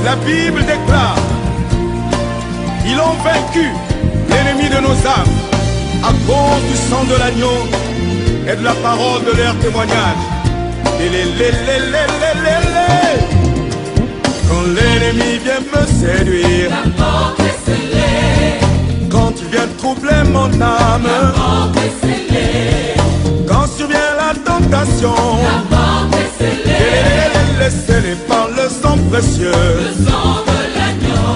La Bible déclare, ils ont vaincu l'ennemi de nos âmes à cause du sang de l'agneau et de la parole de leur témoignage. Quand l'ennemi vient me séduire, la porte est scellée. quand il vient troubler mon âme, La porte est scellée. quand survient la tentation, La porte est scellée. scellée par le sang précieux, Le sang de l'agneau.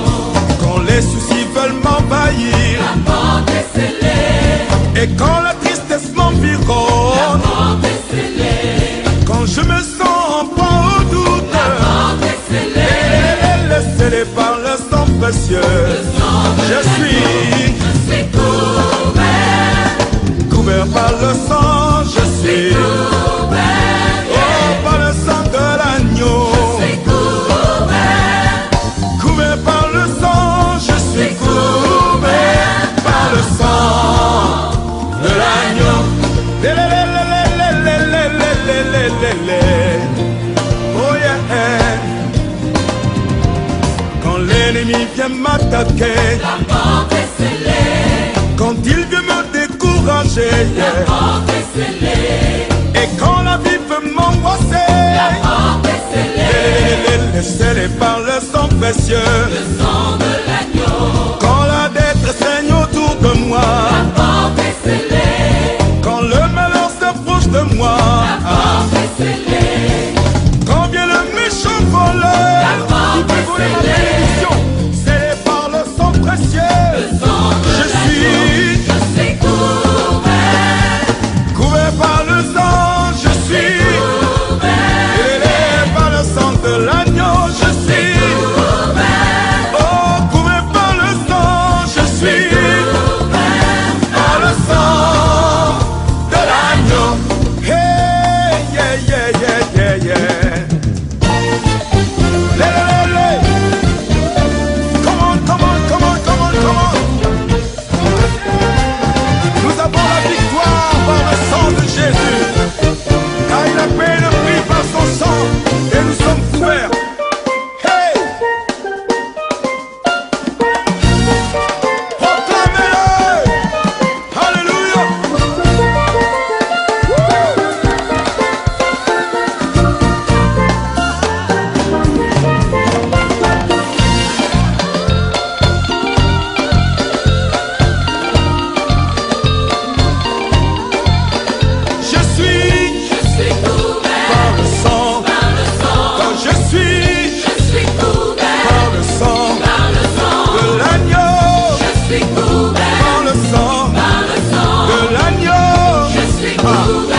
quand les soucis veulent m'envahir, La porte est scellée. et quand la tristesse m'environne, La porte est scellée. quand je me sens en proie au doute, La porte est scellée. scellée par le sang précieux, Le sang de je suis couvert. couvert par le sang, je suis Couvert. oh, par le sang de l'agneau, C'est couvert. couvert par le sang, je suis couvert par le sang de l'agneau. Oh yeah. Quand l'ennemi vient m'attaquer, La porte est scellée. quand il vient me décourager, La porte est scellée. et quand la vie veut m'angoisser, La porte est scellée. scellée par le sang précieux, Le sang de l'agneau. quand la détresse règne autour de moi, La porte est scellée. quand le malheur s'approche de moi, La porte est scellée. quand vient le méchant voleur, La porte il peut est voler ma scellée. bénédiction, scellé par le sang précieux, Le sang de je suis Je suis couvert. couvert par le sang, je suis Couvert. par le sang de l'agneau, je suis Couvert. oh, couvert par le sang, je suis par le sang de l'agneau. Hey, yeah, yeah, yeah, yeah, yeah. Le, le, le. Come on, come on, come on, come on, come on. Nous avons la victoire par le sang de Jésus, car il a payé le prix par son sang et nous sommes couverts. Hey! Proclamez-le! Alléluia! Je suis couvert. par le sang, Par le sang. quand je suis couvert. par le sang Par le sang. de l'agneau, Je suis couvert. par le sang Par le sang. de l'agneau. Je suis couvert.